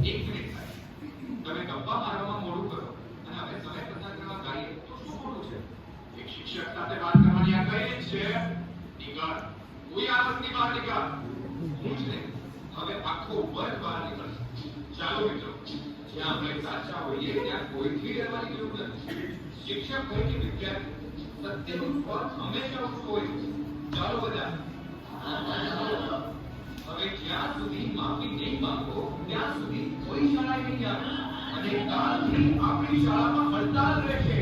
એક મિનિટ થાય. તમે ગપ્પા મારવામાં મોડું કરો અને અમે સમય પસાર કરવા ગાઈએ તો શું ખોટું છે? એક શિક્ષક સાથે વાત કરવાની આ કઈ રીત છે? નીકળ, કોઈ આ વસ્તી બહાર નીકળ. હું જ નહીં, હવે આખો વર્ગ બહાર નીકળશે. ચાલો મિત્રો, જ્યાં આપણે સાચા હોઈએ ત્યાં કોઈથી ડરવાની જરૂર નથી. શિક્ષક હોય કે વિદ્યાર્થી, સત્યનું પદ હંમેશા ઊંચું હોય છે. ચાલો બધા. હવે જ્યાં સુધી માફી નહીં માંગો ત્યાં સુધી કોઈ શાળાએ નહીં આવે અને કાલથી આપણી શાળામાં હડતાલ રહેશે.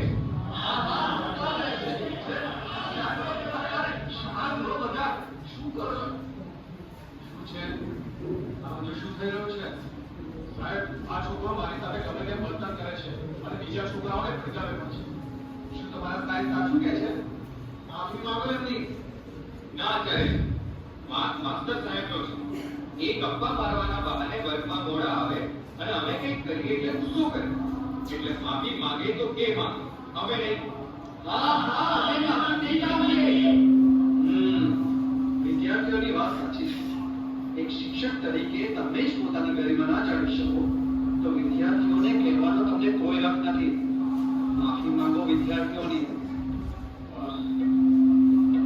શાંત રહો બધા. શું કરો છો? શું છે આ બધું? શું થઈ રહ્યું છે? સાહેબ, આ છોકરો મારી સાથે ગમે તેમ વર્તન કરે છે અને બીજા છોકરાઓને ભડકાવે પણ છે. શું તમારા સાહેબ સાચું કહે છે? માફી માંગો એમની. ના કરે. માસ્ટર સાહેબનો છે. એ ગપ્પા મારવાના બહાને વર્ગમાં મોડા આવે અને અમે કંઈક કરીએ એટલે ગુસ્સો કરે. એટલે માફી માંગે તો કે માંગે, અમે નહીં. હા હા, અમે માફી નહીં માંગીએ. વિદ્યાર્થીઓની વાત સાચી છે. એક શિક્ષક તરીકે તમે જ પોતાની ગરિમા ના જાળવી શકો તો વિદ્યાર્થીઓને કહેવાનો તમને કોઈ હક નથી. માફી માંગો વિદ્યાર્થીઓની.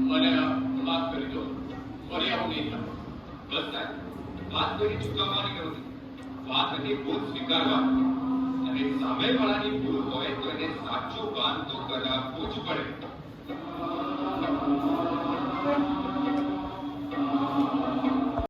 મને માફ કરી દો, ફરી આવું નહીં થાય. બસ સાહેબ, વાત કરી ચૂકવવાની નથી. વાત હતી ભૂલ સ્વીકારવાની. અને સામેવાળાની ભૂલ હોય તો એને સાચું ભાન તો કરાવવું જ પડે.